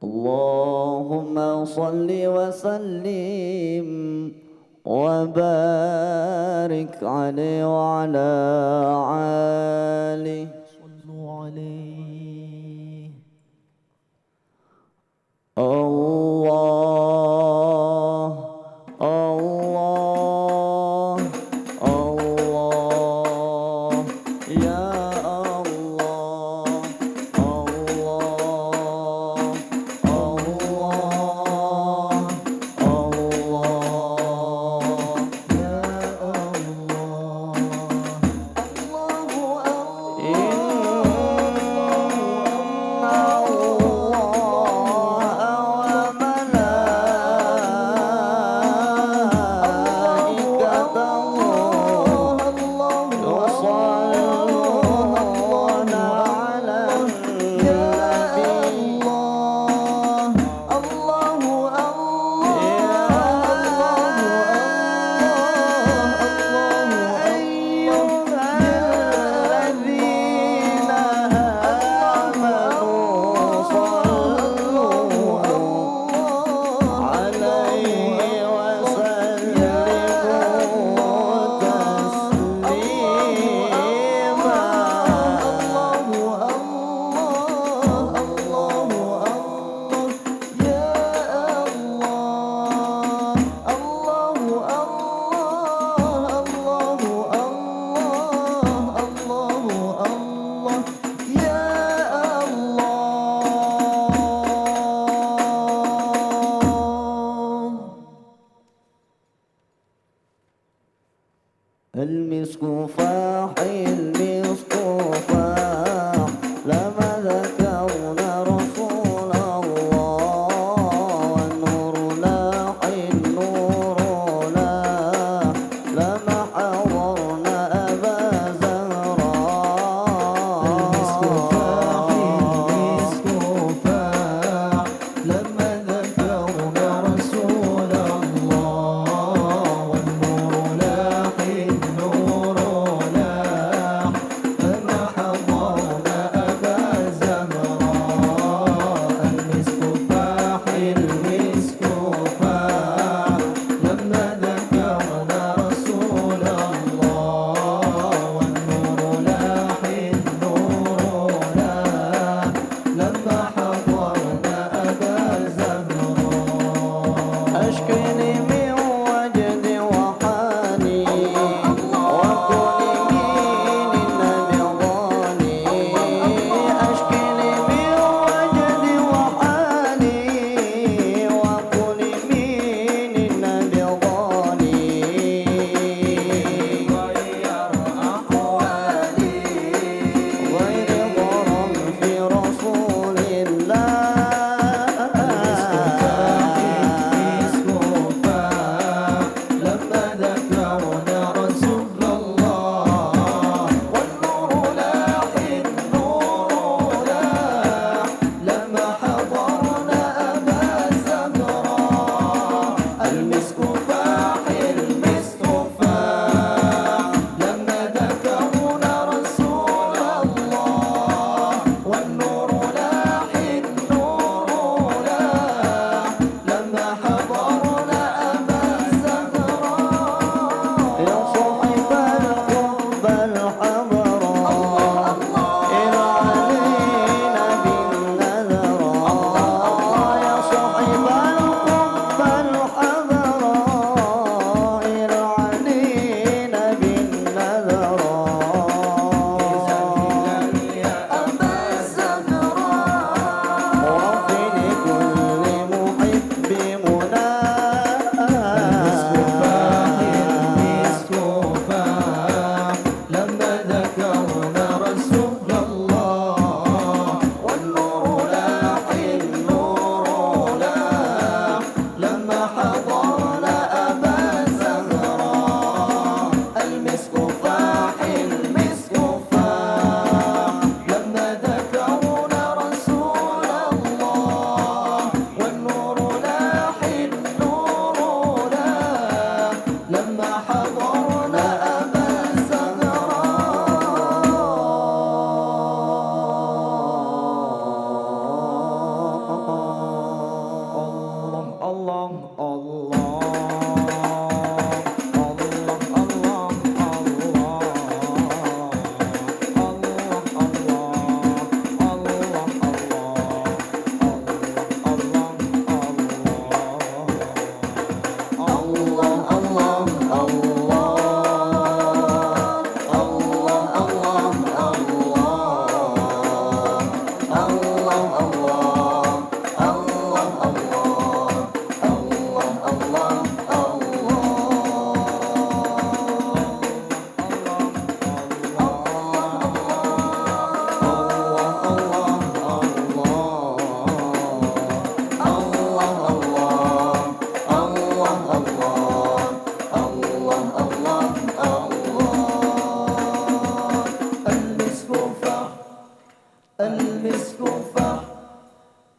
اللهم صل وسلم وبارك عليه وعلى آله صلوا عليه. الله الله الله يا الله الله الله الله يا الله الله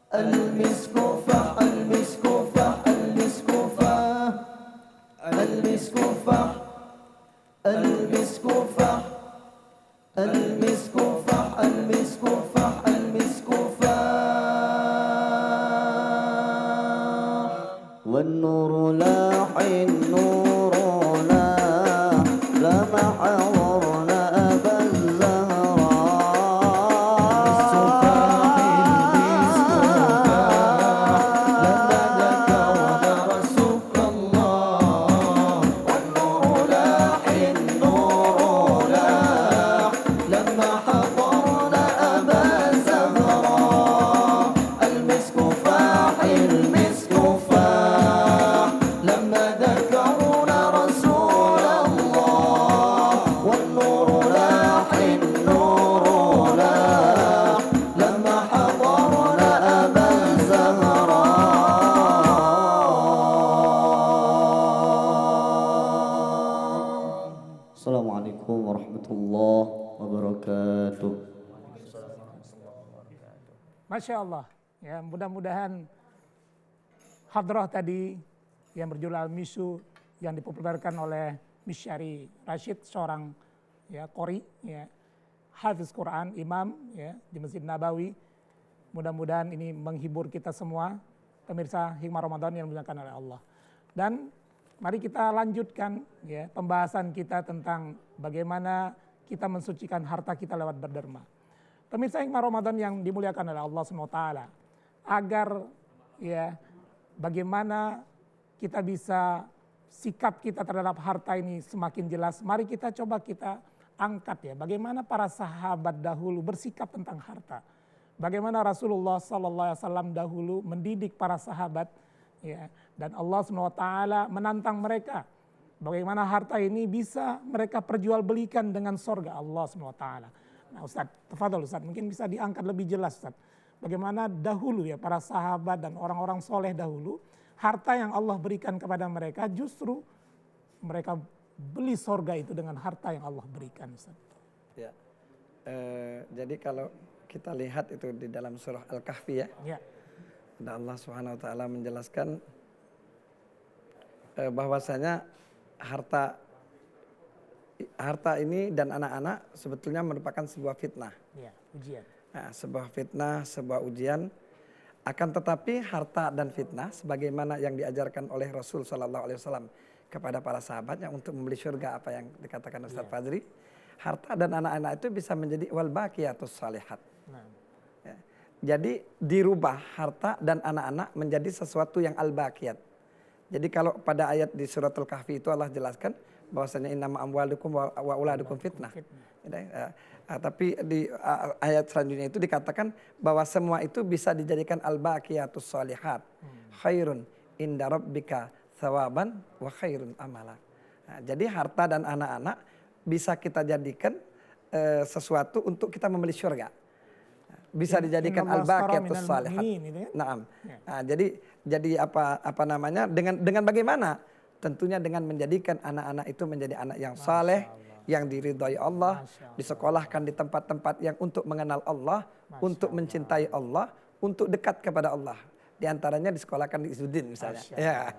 المسك فح المسك فح المسك فح المسك فح المسك فح المسك فح المسك فح المسك فح والنور لاح النور لاح لمع ورنا أبا Assalamualaikum warahmatullahi wabarakatuh. Masya Allah, ya mudah-mudahan hadrah tadi yang berjudul Al-Misu yang dipopulerkan oleh Misyari Rashid, seorang ya qori, ya hafiz Quran, imam ya di Masjid Nabawi. Mudah-mudahan ini menghibur kita semua, pemirsa Hikmah Ramadan yang dimuliakan oleh Allah. Dan mari kita lanjutkan ya pembahasan kita tentang bagaimana kita mensucikan harta kita lewat berderma. Pemirsa Hikmah Ramadan yang dimuliakan oleh Allah SWT, agar ya bagaimana kita bisa sikap kita terhadap harta ini semakin jelas, mari kita coba kita angkat ya bagaimana para sahabat dahulu bersikap tentang harta. Bagaimana Rasulullah SAW dahulu mendidik para sahabat ya, dan Allah SWT menantang mereka bagaimana harta ini bisa mereka perjualbelikan dengan sorga Allah SWT. Nah Ustaz, tafadhol Ustaz, mungkin bisa diangkat lebih jelas Ustaz. Bagaimana dahulu ya para sahabat dan orang-orang soleh dahulu, harta yang Allah berikan kepada mereka justru mereka beli sorga itu dengan harta yang Allah berikan Ustaz. Ya, jadi kalau kita lihat itu di dalam surah Al-Kahfi ya. Dan Allah Subhanahu wa taala menjelaskan bahwasanya harta ini dan anak-anak sebetulnya merupakan sebuah fitnah. Ya, ujian. Nah, sebuah fitnah, sebuah ujian. Akan tetapi harta dan fitnah sebagaimana yang diajarkan oleh Rasul sallallahu alaihi wasallam kepada para sahabatnya untuk membeli surga, apa yang dikatakan Ustaz Fadri, harta dan anak-anak itu bisa menjadi wal baqiyatus shalihat. Jadi dirubah harta dan anak-anak menjadi sesuatu yang al-baqiyat. Jadi kalau pada ayat di suratul Kahfi itu Allah jelaskan bahwasanya innama amwalukum wa auladukum fitnah. Tapi di ayat selanjutnya itu dikatakan bahwa semua itu bisa dijadikan al-baqiyatus shalihat. Khairun inda rabbika thawaban wa khairun amala. Nah, jadi harta dan anak-anak bisa kita jadikan sesuatu untuk kita membeli surga. Bisa dijadikan al-baqiyatus shalihat. Naam. Nah, jadi apa namanya dengan bagaimana? Tentunya dengan menjadikan anak-anak itu menjadi anak yang saleh, yang diridhai Allah, disekolahkan di tempat-tempat yang untuk mengenal Allah, untuk mencintai Allah, untuk dekat kepada Allah. Di antaranya disekolahkan di Izzuddin misalnya. Ya.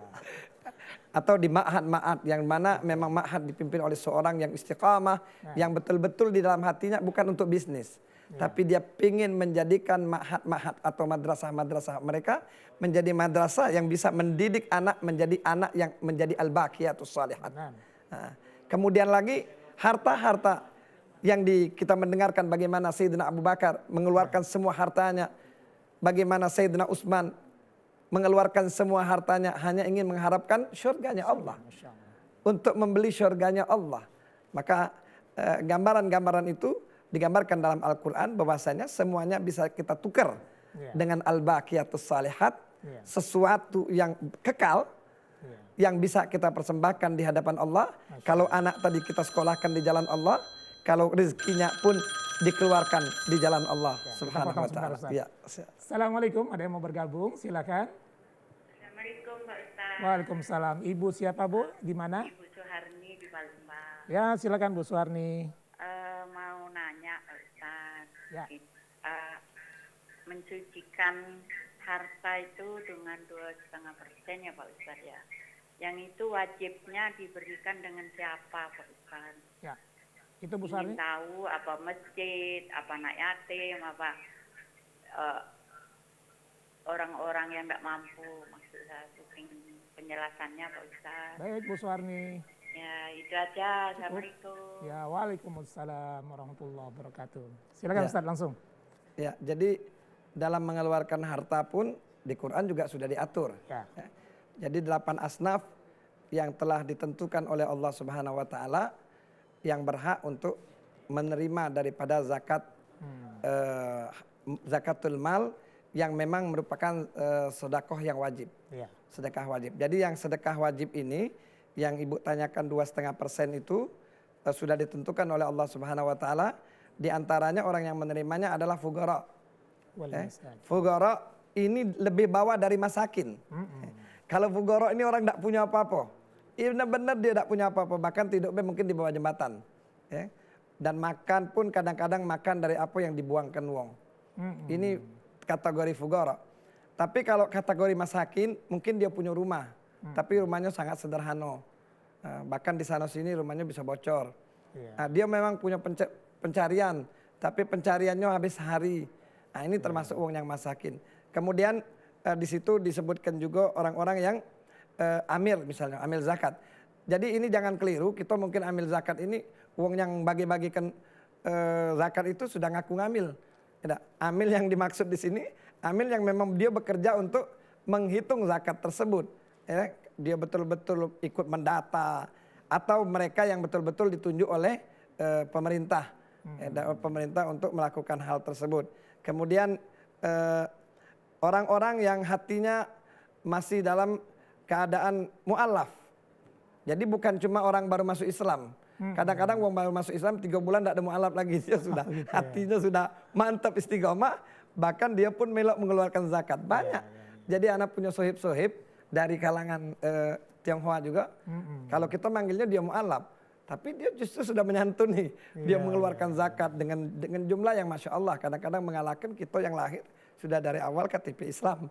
Atau di ma'had yang mana memang ma'had dipimpin oleh seorang yang istiqamah, yang betul-betul di dalam hatinya bukan untuk bisnis. Tapi dia ingin menjadikan ma'had atau madrasah mereka menjadi madrasah yang bisa mendidik anak menjadi anak yang menjadi al-baqiyatus shalihat. Nah, kemudian lagi harta-harta yang kita mendengarkan bagaimana Sayyidina Abu Bakar mengeluarkan semua hartanya, bagaimana Sayyidina Utsman mengeluarkan semua hartanya hanya ingin mengharapkan syurganya Allah, untuk membeli syurganya Allah. Maka gambaran-gambaran itu digambarkan dalam Al-Quran bahwasanya semuanya bisa kita tukar dengan al-baqiyatus shalihat, sesuatu yang kekal, yang bisa kita persembahkan di hadapan Allah. Kalau anak tadi kita sekolahkan di jalan Allah, kalau rezekinya pun dikeluarkan di jalan Allah subhanahu wa ta'ala. Ya. Assalamualaikum, ada yang mau bergabung? Silakan. Assalamualaikum Pak Ustaz. Waalaikumsalam. Ibu siapa Bu? Di mana? Ibu Suharni di Palembang. Ya silakan Bu Suharni. Mau nanya Pak Ustaz. Ya. mensucikan harta itu dengan 2,5% ya Pak Ustadz ya. Yang itu wajibnya diberikan dengan siapa Pak Ustadz? Ya, itu Bu Suharni. Ingin tahu apa masjid, apa anak yatim, apa orang-orang yang tidak mampu, maksud saya itu penjelasannya Pak Ustadz. Baik Bu Suharni. Ya itu aja, Assalamualaikum. Ya, waalaikumsalam warahmatullahi wabarakatuh. Silakan Ya. Ustadz langsung. Ya, jadi dalam mengeluarkan harta pun di Quran juga sudah diatur. Ya. Ya. Jadi 8 asnaf yang telah ditentukan oleh Allah Subhanahu wa taala yang berhak untuk menerima daripada zakat zakatul mal yang memang merupakan sedekah yang wajib. Ya. Sedekah wajib. Jadi yang sedekah wajib ini yang Ibu tanyakan 2,5% itu sudah ditentukan oleh Allah Subhanahu wa taala. Di antaranya orang yang menerimanya adalah fugara. Fugara ini lebih bawah dari masakin. Kalau fugara ini orang tidak punya apa-apa. Benar-benar dia tidak punya apa-apa. Bahkan tidurnya mungkin di bawah jembatan. Ya. Dan makan pun kadang-kadang makan dari apa yang dibuangkan wong. Ini kategori fugara. Tapi kalau kategori masakin mungkin dia punya rumah. Tapi rumahnya sangat sederhana. Bahkan di sana sini rumahnya bisa bocor. Nah, dia memang punya pencarian. Tapi pencariannya habis hari. Nah, ini termasuk wong yang masakin. Kemudian di situ disebutkan juga orang-orang yang amil misalnya, amil zakat. Jadi ini jangan keliru, kita mungkin amil zakat ini wong yang bagi-bagikan zakat itu sudah ngaku ngamil. Tidak, amil yang dimaksud di sini, amil yang memang dia bekerja untuk menghitung zakat tersebut. Ya, dia betul-betul ikut mendata atau mereka yang betul-betul ditunjuk oleh pemerintah. Pemerintah untuk melakukan hal tersebut. Kemudian orang-orang yang hatinya masih dalam keadaan mu'alaf. Jadi bukan cuma orang baru masuk Islam. Kadang-kadang orang baru masuk Islam 3 bulan tidak ada mu'alaf lagi. Dia sudah hatinya sudah mantap istiqomah. Bahkan dia pun melok mengeluarkan zakat. Banyak. Jadi anak punya sohib-sohib dari kalangan Tionghoa juga. Kalau kita manggilnya dia mu'alaf. Tapi dia justru sudah menyantuni. Dia mengeluarkan zakat dengan jumlah yang Masya Allah. Kadang-kadang mengalahkan kita yang lahir sudah dari awal KTP Islam.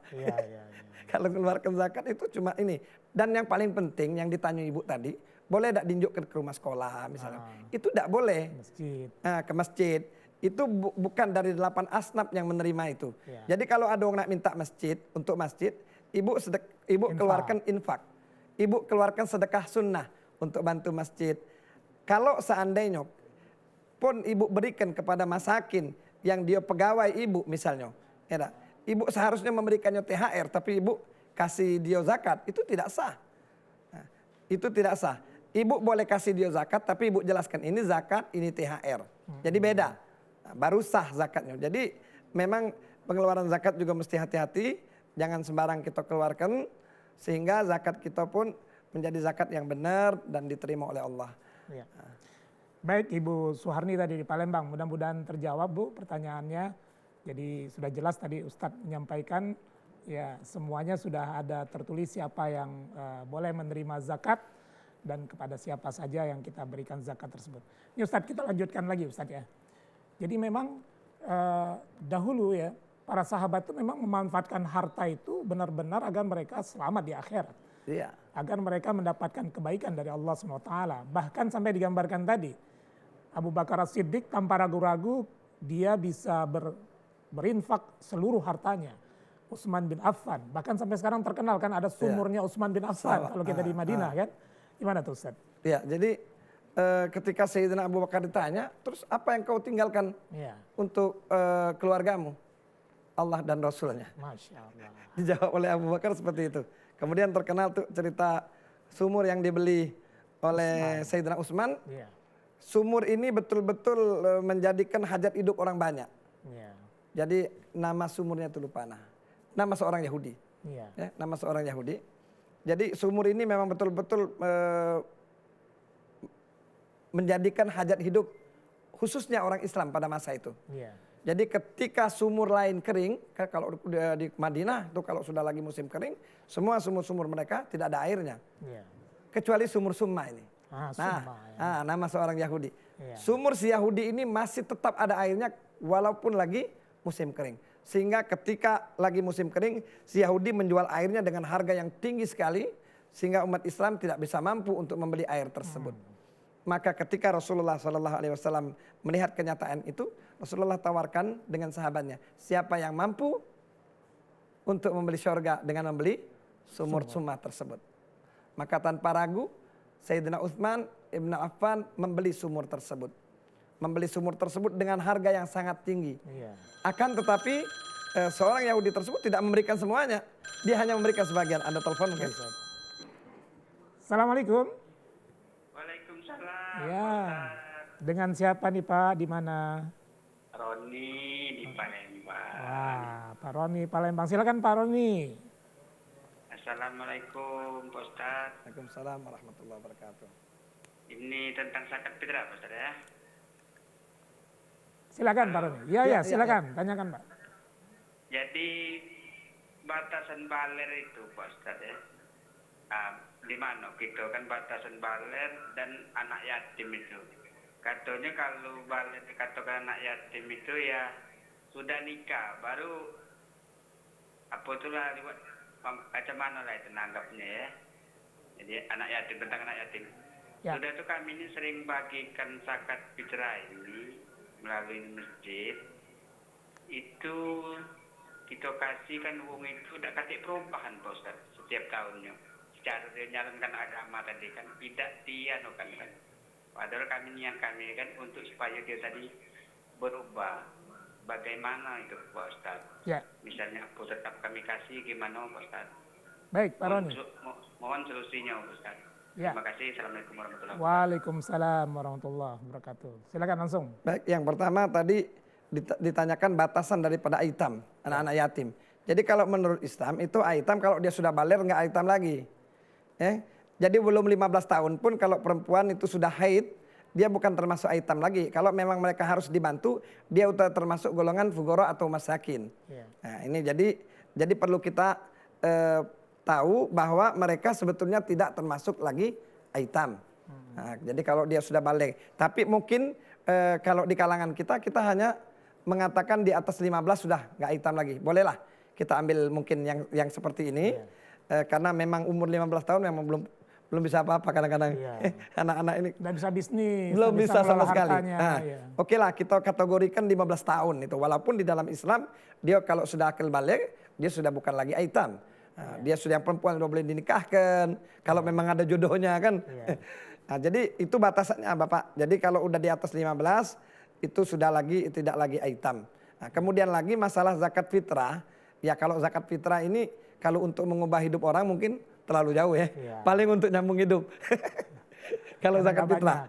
Kalau mengeluarkan zakat itu cuma ini. Dan yang paling penting yang ditanya Ibu tadi, boleh tidak diunjukkan ke rumah sekolah misalnya. Itu tidak boleh. Masjid. Ke masjid. Itu bukan dari 8 asnaf yang menerima itu. Jadi kalau ada orang nak minta masjid, untuk masjid, Ibu keluarkan infak. Ibu keluarkan sedekah sunnah untuk bantu masjid. Kalau seandainya pun Ibu berikan kepada masakin yang dia pegawai Ibu misalnya. Ya, Ibu seharusnya memberikannya THR tapi Ibu kasih dia zakat, itu tidak sah. Nah, itu tidak sah. Ibu boleh kasih dia zakat tapi Ibu jelaskan ini zakat, ini THR. Jadi beda. Nah, baru sah zakatnya. Jadi memang pengeluaran zakat juga mesti hati-hati. Jangan sembarang kita keluarkan sehingga zakat kita pun menjadi zakat yang benar dan diterima oleh Allah. Ya. Baik Ibu Suharni tadi di Palembang, mudah-mudahan terjawab Bu pertanyaannya. Jadi sudah jelas tadi Ustadz menyampaikan ya semuanya sudah ada tertulis siapa yang boleh menerima zakat dan kepada siapa saja yang kita berikan zakat tersebut. Ini Ustadz kita lanjutkan lagi Ustadz ya. Jadi memang dahulu ya para sahabat itu memang memanfaatkan harta itu benar-benar agar mereka selamat di akhirat. Iya. Agar mereka mendapatkan kebaikan dari Allah SWT. Bahkan sampai digambarkan tadi, Abu Bakar As-Siddiq tanpa ragu-ragu dia bisa berinfak seluruh hartanya. Utsman bin Affan, bahkan sampai sekarang terkenal kan ada sumurnya Utsman bin Affan kalau kita di Madinah kan. Gimana tuh Ustaz? Ya, jadi ketika Sayyidina Abu Bakar ditanya, terus apa yang kau tinggalkan untuk keluargamu? Allah dan Rasulnya. Masya Allah. Dijawab oleh Abu Bakar seperti itu. Kemudian terkenal tuh cerita sumur yang dibeli oleh Sayyidina Utsman. Sumur ini betul-betul menjadikan hajat hidup orang banyak. Jadi nama sumurnya itu lupa nama seorang Yahudi. Ya, nama seorang Yahudi. Jadi sumur ini memang betul-betul menjadikan hajat hidup khususnya orang Islam pada masa itu. Jadi ketika sumur lain kering, kalau di Madinah itu kalau sudah lagi musim kering, semua sumur-sumur mereka tidak ada airnya. Kecuali sumur Summa ini. Nama seorang Yahudi. Sumur si Yahudi ini masih tetap ada airnya walaupun lagi musim kering. Sehingga ketika lagi musim kering, si Yahudi menjual airnya dengan harga yang tinggi sekali. Sehingga umat Islam tidak bisa mampu untuk membeli air tersebut. Maka ketika Rasulullah SAW melihat kenyataan itu, Rasulullah tawarkan dengan sahabatnya, siapa yang mampu untuk membeli surga dengan membeli sumur sumah tersebut. Maka tanpa ragu, Sayyidina Utsman Ibn Affan membeli sumur tersebut. Membeli sumur tersebut dengan harga yang sangat tinggi. Iya. Akan tetapi seorang Yahudi tersebut tidak memberikan semuanya. Dia hanya memberikan sebagian. Ada telepon mungkin? Assalamualaikum. Waalaikumsalam. Ya. Dengan siapa nih Pak? Di mana? Roni di Palembang. Wah, Pak Roni Palembang. Silakan Pak Roni. Assalamualaikum Pak Ustaz. Waalaikumsalam warahmatullahi wabarakatuh. Ini tentang zakat fitrah Pak Ustaz ya. Silakan Pak Roni. Ya, silakan. Tanyakan Pak. Jadi batasan baler itu Pak Ustaz ya. Di mana gitu kan batasan baler dan anak yatim itu. Katanya kalau baler dikatakan anak yatim itu ya sudah nikah baru apa itulah macam mana lah itu nanggapnya ya. Jadi anak yatim tentang anak yatim. Ya. Sudah tuh kami ini sering bagikan zakat fitrah ini melalui masjid. Itu kita kasihkan uang itu udah kasih perubahan Pak Ustaz setiap tahunnya. Secara dia nyalonkan agama tadi kan tidak dia kan. Padahal kami kan untuk supaya dia tadi berubah. Bagaimana itu Pak Ustaz? Ya. Misalnya aku tetap kami kasih gimana Pak Ustaz? Baik Pak Roni. Mohon solusinya Pak Ustaz. Ya. Terima kasih. Assalamualaikum warahmatullahi wabarakatuh. Waalaikumsalam warahmatullahi wabarakatuh. Silakan langsung. Baik, yang pertama tadi ditanyakan batasan daripada aitam, anak-anak yatim. Jadi kalau menurut Islam itu aitam kalau dia sudah baligh nggak aitam lagi. Jadi belum 15 tahun pun kalau perempuan itu sudah haid, dia bukan termasuk aitam lagi. Kalau memang mereka harus dibantu, dia udah termasuk golongan fuqara atau masakin. Ya. Nah, ini jadi perlu kita tahu bahwa mereka sebetulnya tidak termasuk lagi aitam. Nah, jadi kalau dia sudah baligh, tapi mungkin kalau di kalangan kita hanya mengatakan di atas 15 sudah nggak aitam lagi. Bolehlah kita ambil mungkin yang seperti ini. Karena memang umur 15 tahun memang belum bisa apa-apa kadang-kadang. Anak-anak ini Nggak bisa bisnis. belum nggak bisa sama ngelola sekali. hartanya, Nah, ya. Oke lah kita kategorikan 15 tahun itu. Walaupun di dalam Islam dia kalau sudah akil baligh dia sudah bukan lagi aitam. Nah, dia sudah yang perempuan sudah boleh dinikahkan. Kalau memang ada jodohnya kan. Nah, jadi itu batasannya Bapak. Jadi kalau udah di atas 15 itu sudah tidak lagi aitam. Nah, kemudian lagi masalah zakat fitrah. Ya kalau zakat fitrah ini kalau untuk mengubah hidup orang mungkin terlalu jauh ya. Paling untuk nyambung hidup. Kalau zakat fitrah.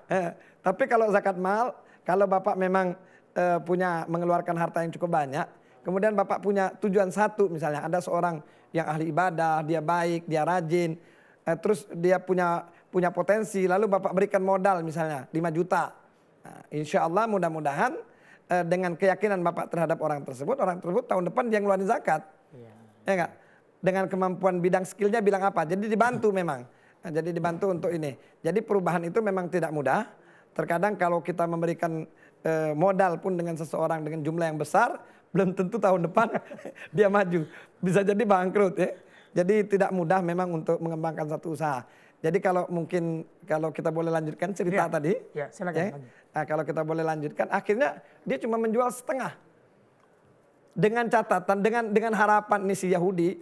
Tapi kalau zakat mal, kalau Bapak memang punya mengeluarkan harta yang cukup banyak, kemudian Bapak punya tujuan satu misalnya, ada seorang yang ahli ibadah, dia baik, dia rajin, terus dia punya potensi, lalu Bapak berikan modal misalnya 5 juta. Nah, insya Allah mudah-mudahan dengan keyakinan Bapak terhadap orang tersebut tahun depan dia ngeluarin zakat. Ya enggak? Dengan kemampuan bidang skillnya bilang apa. Jadi dibantu memang. Nah, jadi dibantu untuk ini. Jadi perubahan itu memang tidak mudah. Terkadang kalau kita memberikan modal pun dengan seseorang dengan jumlah yang besar, belum tentu tahun depan dia maju. Bisa jadi bangkrut ya. Jadi tidak mudah memang untuk mengembangkan satu usaha. Jadi kalau kita boleh lanjutkan cerita tadi. Ya, silakan. Nah, kalau kita boleh lanjutkan, akhirnya dia cuma menjual setengah. Dengan catatan, dengan harapan nih si Yahudi,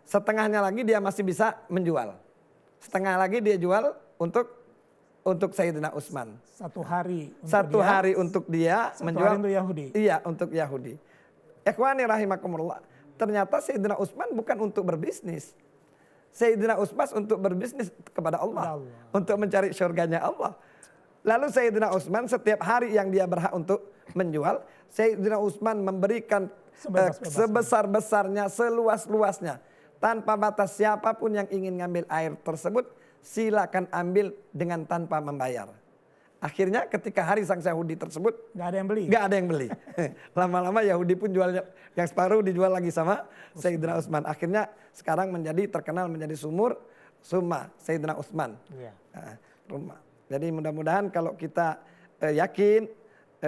setengahnya lagi dia masih bisa menjual. Setengah lagi dia jual untuk Sayyidina Utsman. Satu hari untuk dia menjual. Hari untuk Yahudi. Iya, untuk Yahudi. Ikhwani rahimakumullah. Ternyata Sayyidina Utsman bukan untuk berbisnis. Sayyidina Utsman untuk berbisnis kepada Allah. Untuk mencari surganya Allah. Lalu Sayyidina Utsman setiap hari yang dia berhak untuk menjual, Sayyidina Utsman memberikan sebesar-besarnya, seluas-luasnya. Tanpa batas, siapapun yang ingin ngambil air tersebut, silakan ambil dengan tanpa membayar. Akhirnya ketika hari sang Yahudi tersebut, nggak ada yang beli. Nggak ada yang beli. Lama-lama Yahudi pun jualnya, yang separuh dijual lagi sama Sayyidina Utsman. Akhirnya sekarang terkenal menjadi Summa Sayyidina Utsman. Rumah. Jadi mudah-mudahan kalau kita yakin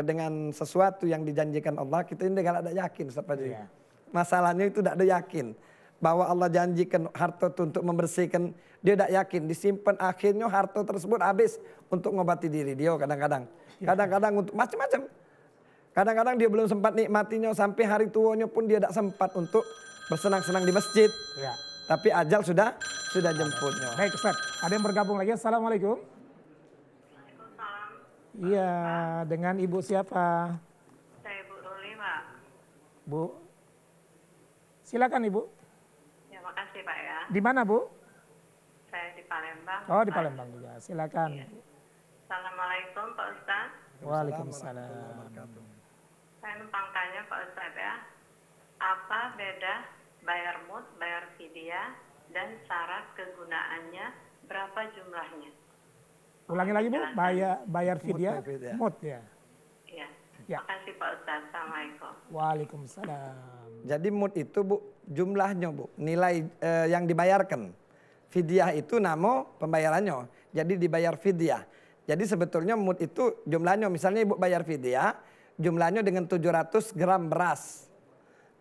dengan sesuatu yang dijanjikan Allah, kita ini nggak ada yakin Ustaz Fajri. Iya. Masalahnya itu tidak ada yakin bahwa Allah janjikan harta itu untuk membersihkan, dia tidak yakin, disimpan akhirnya harta tersebut habis untuk ngobati diri dia kadang-kadang untuk macam-macam. Kadang-kadang dia belum sempat nikmatinya sampai hari tuanya pun dia tidak sempat untuk bersenang-senang di masjid. Ya. Tapi ajal sudah jemputnya. Baik Ustaz, ada yang bergabung lagi. Assalamualaikum. Iya, dengan Ibu siapa? Saya Bu Ruli, Pak. Bu, silakan Ibu. Ya, makasih Pak ya. Di mana Bu? Saya di Palembang. Oh di Pak. Palembang juga, silakan. Assalamualaikum Pak Ustaz. Waalaikumsalam. Saya numpang tanya Pak Ustaz ya. Apa beda bayar mut, bayar fidyah, dan syarat kegunaannya, berapa jumlahnya? Ulangi lagi Bu, bayar fidyah, fidyah. mut ya. Iya. Ya. Makasih Pak Ustaz. Assalamualaikum. Waalaikumsalam. Jadi mut itu Bu, jumlahnya Bu, nilai yang dibayarkan. Fidyah itu nama pembayarannya. Jadi dibayar fidyah. Jadi sebetulnya mut itu jumlahnya, misalnya Ibu bayar fidyah, jumlahnya dengan 700 gram beras.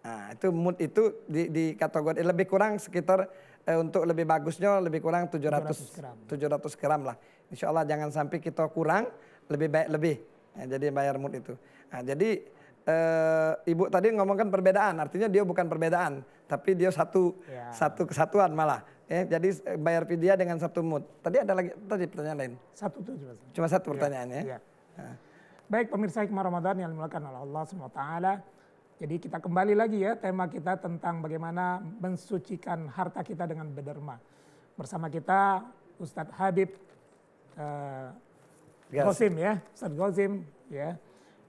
Nah itu mut itu di kategori lebih kurang sekitar untuk lebih bagusnya lebih kurang 700 gram lah. Insya Allah jangan sampai kita kurang, lebih baik lebih. Nah, jadi bayar mut itu. Nah, jadi Ibu tadi ngomongkan perbedaan, artinya dia bukan perbedaan, tapi dia satu kesatuan malah. Jadi bayar fidyah dengan satu mut. Tadi ada lagi pertanyaan lain. Satu tuh Cuma satu pertanyaannya. Ya. Baik pemirsa Hikmah Ramadan yang dimuliakan oleh Allah SWT. Jadi kita kembali lagi ya, tema kita tentang bagaimana mensucikan harta kita dengan berderma. Bersama kita Ustadz Habib Ghosim ya, Ustadz Ghosim ya.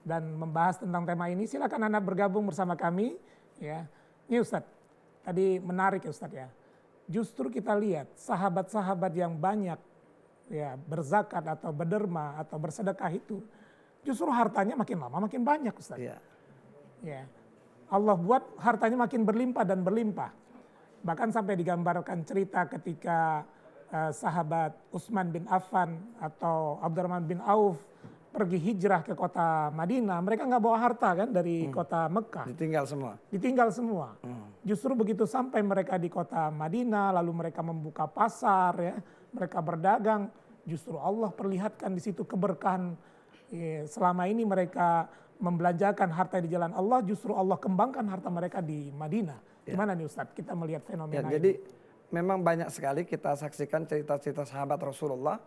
Dan membahas tentang tema ini, silakan Anda bergabung bersama kami ya. Ini Ustadz, tadi menarik ya Ustadz ya. Justru kita lihat sahabat-sahabat yang banyak ya berzakat atau berderma atau bersedekah itu justru hartanya makin lama makin banyak Ustaz. Iya. Ya. Allah buat hartanya makin berlimpah dan berlimpah. Bahkan sampai digambarkan cerita ketika sahabat Utsman bin Affan atau Abdurrahman bin Auf pergi hijrah ke kota Madinah, mereka nggak bawa harta kan dari kota Mekah. Ditinggal semua. Justru begitu sampai mereka di kota Madinah, lalu mereka membuka pasar, ya, mereka berdagang. Justru Allah perlihatkan di situ keberkahan. Selama ini mereka membelanjakan harta di jalan Allah, justru Allah kembangkan harta mereka di Madinah. Gimana nih Ustadz? Kita melihat fenomena ini. Jadi memang banyak sekali kita saksikan cerita-cerita sahabat Rasulullah.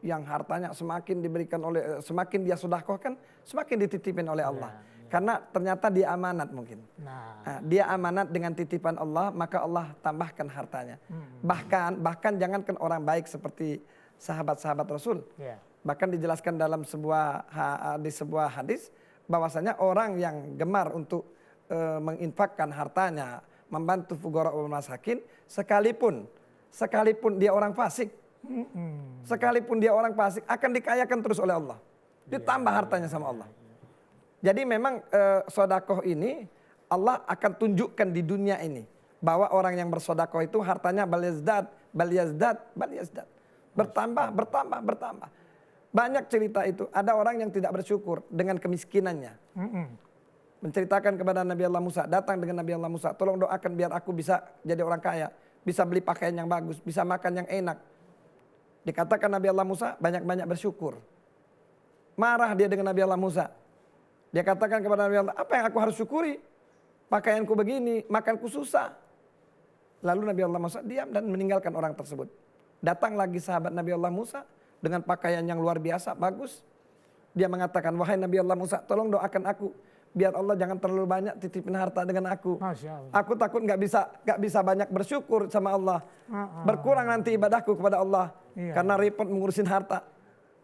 Yang hartanya semakin diberikan oleh, semakin dia sedekahkan, semakin dititipin oleh Allah. Karena ternyata dia amanat mungkin. Nah, dia amanat dengan titipan Allah, maka Allah tambahkan hartanya. Bahkan jangankan orang baik seperti sahabat-sahabat Rasul. Bahkan dijelaskan dalam sebuah hadis bahwasanya orang yang gemar untuk menginfakkan hartanya, membantu fuqara wal masakin, sekalipun dia orang fasik, sekalipun dia orang fasik akan dikayakan terus oleh Allah. Ditambah hartanya sama Allah. Jadi memang sedekah ini Allah akan tunjukkan di dunia ini bahwa orang yang bersedekah itu hartanya bal yazdad. Bertambah. Banyak cerita itu. Ada orang yang tidak bersyukur dengan kemiskinannya. Menceritakan kepada Nabi Allah Musa, datang dengan Nabi Allah Musa, tolong doakan biar aku bisa jadi orang kaya, bisa beli pakaian yang bagus, bisa makan yang enak. Dikatakan Nabi Allah Musa banyak-banyak bersyukur. Marah dia dengan Nabi Allah Musa. Dia katakan kepada Nabi Allah, apa yang aku harus syukuri? Pakaianku begini, makanku susah. Lalu Nabi Allah Musa diam dan meninggalkan orang tersebut. Datang lagi sahabat Nabi Allah Musa dengan pakaian yang luar biasa, bagus. Dia mengatakan, wahai Nabi Allah Musa, tolong doakan aku. Biar Allah jangan terlalu banyak titipin harta dengan aku. Aku takut nggak bisa banyak bersyukur sama Allah. Berkurang nanti ibadahku kepada Allah. Karena repot mengurusin harta.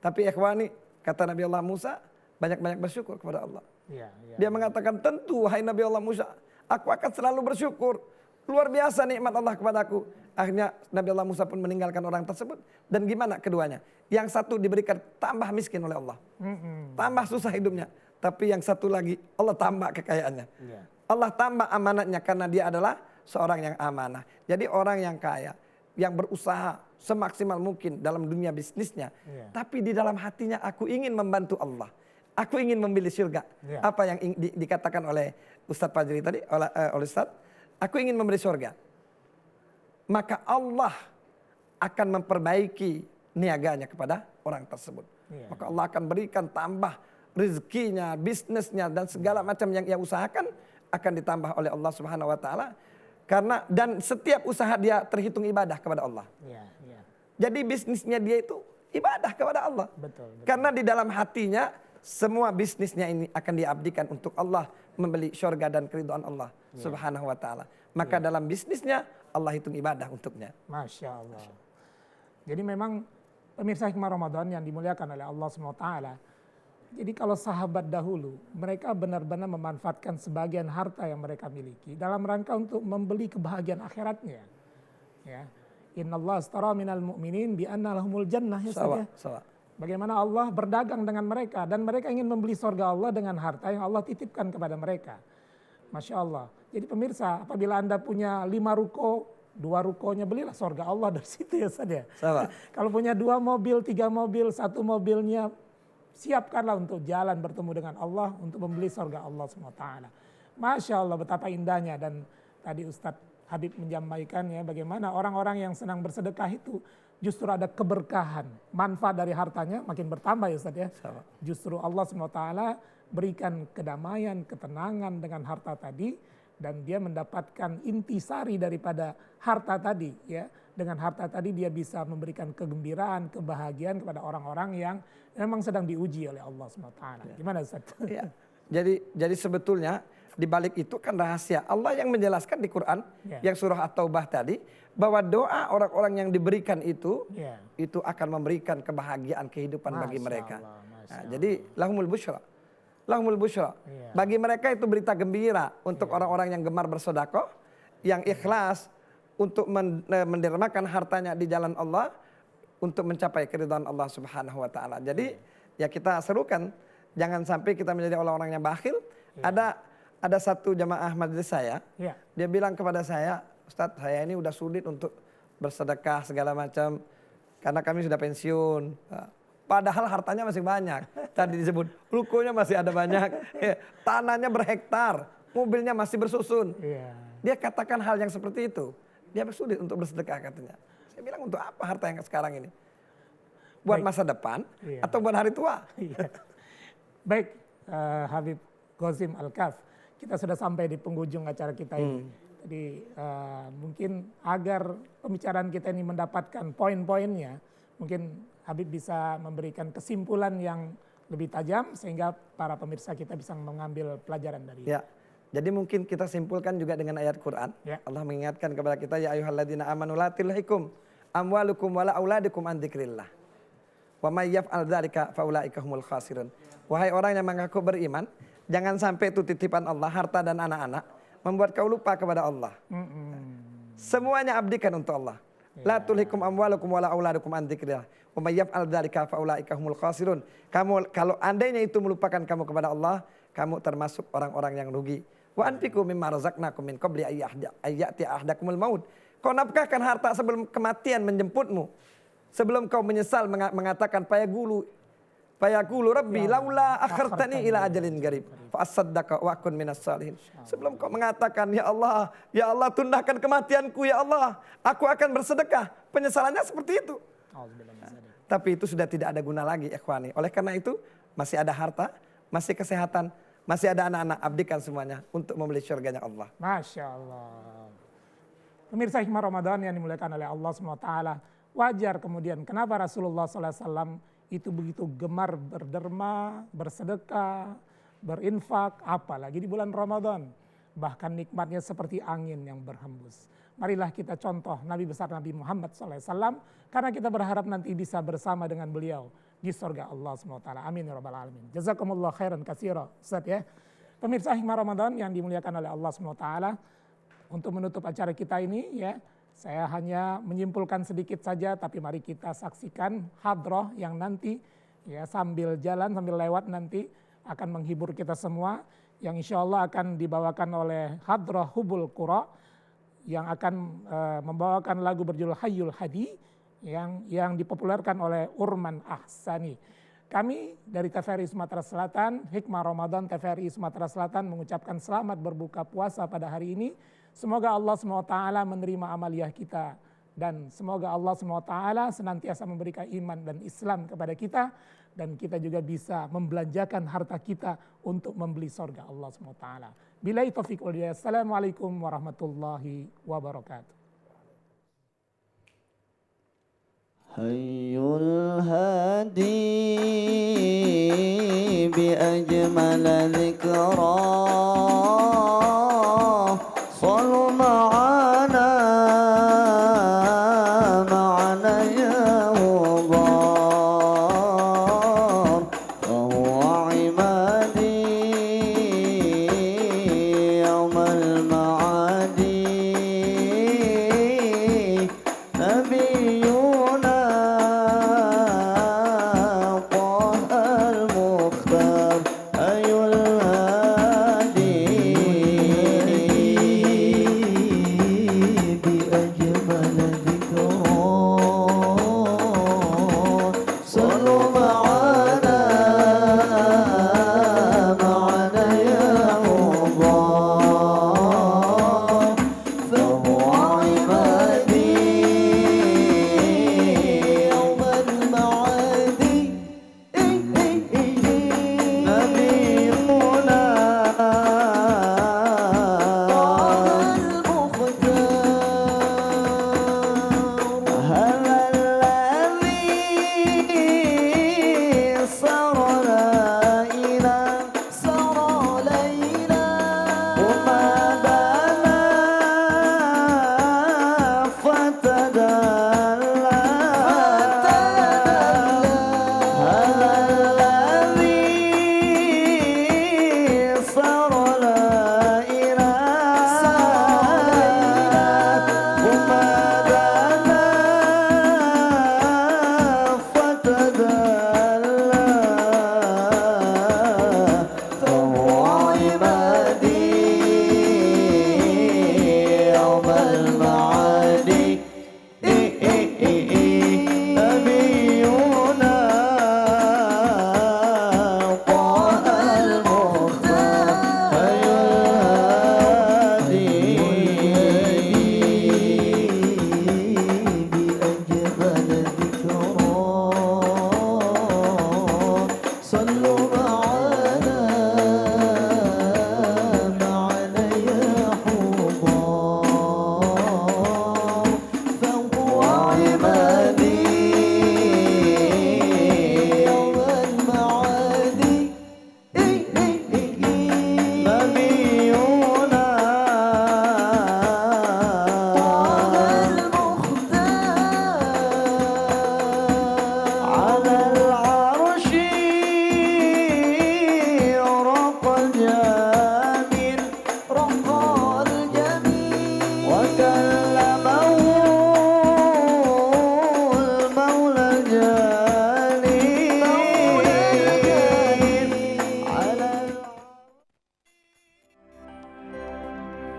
Tapi ikhwani, kata Nabi Allah Musa, banyak-banyak bersyukur kepada Allah. Dia mengatakan, tentu wahai Nabi Allah Musa, aku akan selalu bersyukur. Luar biasa nikmat Allah kepadaku. Akhirnya Nabi Allah Musa pun meninggalkan orang tersebut. Dan gimana keduanya? Yang satu diberikan tambah miskin oleh Allah. Tambah susah hidupnya. Tapi yang satu lagi Allah tambah kekayaannya. Allah tambah amanatnya karena dia adalah seorang yang amanah. Jadi orang yang kaya, yang berusaha semaksimal mungkin dalam dunia bisnisnya. Tapi di dalam hatinya aku ingin membantu Allah. Aku ingin memilih surga. Ya. Apa yang dikatakan oleh Ustadz Fajri tadi, oleh Ustadz, aku ingin membeli surga. Maka Allah akan memperbaiki niaganya kepada orang tersebut. Ya. Maka Allah akan berikan tambah rezekinya, bisnisnya dan segala macam yang ia usahakan akan ditambah oleh Allah Subhanahu wa taala. Karena dan setiap usaha dia terhitung ibadah kepada Allah. Ya, ya. Jadi bisnisnya dia itu ibadah kepada Allah. Betul, betul. Karena di dalam hatinya semua bisnisnya ini akan diabdikan untuk Allah, membeli syurga dan keridhaan Allah Subhanahu wa taala. Maka dalam bisnisnya Allah hitung ibadah untuknya. Masya Allah. Jadi memang pemirsa hikmah Ramadan yang dimuliakan oleh Allah SWT. Jadi kalau sahabat dahulu, mereka benar-benar memanfaatkan sebagian harta yang mereka miliki dalam rangka untuk membeli kebahagiaan akhiratnya. Ya. Inna Allah astara minal mu'minin bi anna lahumul jannah. Ya, Sawa. bagaimana Allah berdagang dengan mereka dan mereka ingin membeli surga Allah dengan harta yang Allah titipkan kepada mereka. Masya Allah. Jadi pemirsa, apabila Anda punya 5 ruko, 2 rukonya belilah surga Allah dari situ ya Ustaz ya. Sawa. Kalau punya 2 mobil, 3 mobil, 1 mobilnya siapkanlah untuk jalan bertemu dengan Allah untuk membeli surga Allah SWT. Masya Allah betapa indahnya. Dan tadi Ustadz Habib menyampaikan ya bagaimana orang-orang yang senang bersedekah itu justru ada keberkahan. Manfaat dari hartanya makin bertambah ya Ustadz ya. Sama. Justru Allah SWT berikan kedamaian, ketenangan dengan harta tadi. Dan dia mendapatkan intisari daripada harta tadi ya. Dengan harta tadi dia bisa memberikan kegembiraan, kebahagiaan kepada orang-orang yang memang sedang diuji oleh Allah SWT. Gimana Ustaz? Ya. Jadi sebetulnya di balik itu kan rahasia. Allah yang menjelaskan di Quran yang surah At-Taubah tadi bahwa doa orang-orang yang diberikan itu akan memberikan kebahagiaan kehidupan bagi mereka. Nah, jadi lahumul busyra. Lahumul busyra. Bagi mereka itu berita gembira untuk orang-orang yang gemar bersedekah, yang ikhlas untuk mendermakan hartanya di jalan Allah untuk mencapai keridhaan Allah Subhanahu wa taala. Jadi ya kita serukan jangan sampai kita menjadi orang-orang yang bakhil. Ada satu jamaah majelis saya, dia bilang kepada saya, Ustadz saya ini udah sulit untuk bersedekah segala macam karena kami sudah pensiun. Padahal hartanya masih banyak. Tadi disebut rukonya masih ada banyak, tanahnya berhektar, mobilnya masih bersusun. Dia katakan hal yang seperti itu. Dia sulit untuk bersedekah katanya. Saya bilang untuk apa harta yang sekarang ini? Buat masa depan atau buat hari tua? Baik Habib Ghazim Al-Kaf, kita sudah sampai di penghujung acara kita ini. Jadi mungkin agar pembicaraan kita ini mendapatkan poin-poinnya, mungkin Habib bisa memberikan kesimpulan yang lebih tajam sehingga para pemirsa kita bisa mengambil pelajaran dari itu. Jadi mungkin kita simpulkan juga dengan ayat Quran. Allah mengingatkan kepada kita, ya ayyuhalladzina amanu la tulhikum amwalukum wala auladukum an dzikrillah. Wa may yaf'al dzalika faulaika humul khasirun. Wahai orang yang mengaku beriman, jangan sampai itu titipan Allah, harta dan anak-anak membuat kau lupa kepada Allah. Semuanya abdikan untuk Allah. La tulhikum amwalukum wala auladukum an dzikrillah. Wa may yaf'al dzalika faulaika humul khasirun. Kamu kalau andainya itu melupakan kamu kepada Allah, kamu termasuk orang-orang yang rugi. Wa anfiqu mimma razaqnakum min qabli ayyati ahdakumul maut. Kau nafkahkan harta sebelum kematian menjemputmu. Sebelum kau menyesal mengatakan payaqulu rabbi laula akhartani ila ajalin qarib fa asaddaqa wa akun minas salihin. Sebelum kau mengatakan ya Allah tundahkan kematianku ya Allah, aku akan bersedekah. Penyesalannya seperti itu. Tapi itu sudah tidak ada guna lagi ikhwani. Oleh karena itu masih ada harta, masih kesehatan, masih ada anak-anak, abdikan semuanya untuk membeli syurganya Allah. Masya Allah. Pemirsa hikmah Ramadan yang dimuliakan oleh Allah SWT, wajar kemudian kenapa Rasulullah SAW itu begitu gemar berderma, bersedekah, berinfak, apalagi di bulan Ramadan. Bahkan nikmatnya seperti angin yang berhembus. Marilah kita contoh Nabi besar Nabi Muhammad SAW, karena kita berharap nanti bisa bersama dengan beliau di surga Allah SWT. Amin ya rabbal alamin. Jazakumullah khairan katsira. Ustaz ya. Pemirsa hikmah Ramadan yang dimuliakan oleh Allah SWT, untuk menutup acara kita ini ya, saya hanya menyimpulkan sedikit saja, tapi mari kita saksikan hadroh yang nanti ya sambil jalan, sambil lewat nanti akan menghibur kita semua, yang insya Allah akan dibawakan oleh hadroh Hubul Qura yang akan membawakan lagu berjudul Hayyul Hadi yang dipopulerkan oleh Urman Ahsani. Kami dari TVRI Sumatera Selatan, Hikmah Ramadan TVRI Sumatera Selatan mengucapkan selamat berbuka puasa pada hari ini. Semoga Allah SWT menerima amaliyah kita. Dan semoga Allah SWT senantiasa memberikan iman dan Islam kepada kita. Dan kita juga bisa membelanjakan harta kita untuk membeli surga Allah SWT. Billahi taufiq wal hidayah. Assalamualaikum warahmatullahi wabarakatuh. حي الهادي بأجمل ذكرى صلوا مع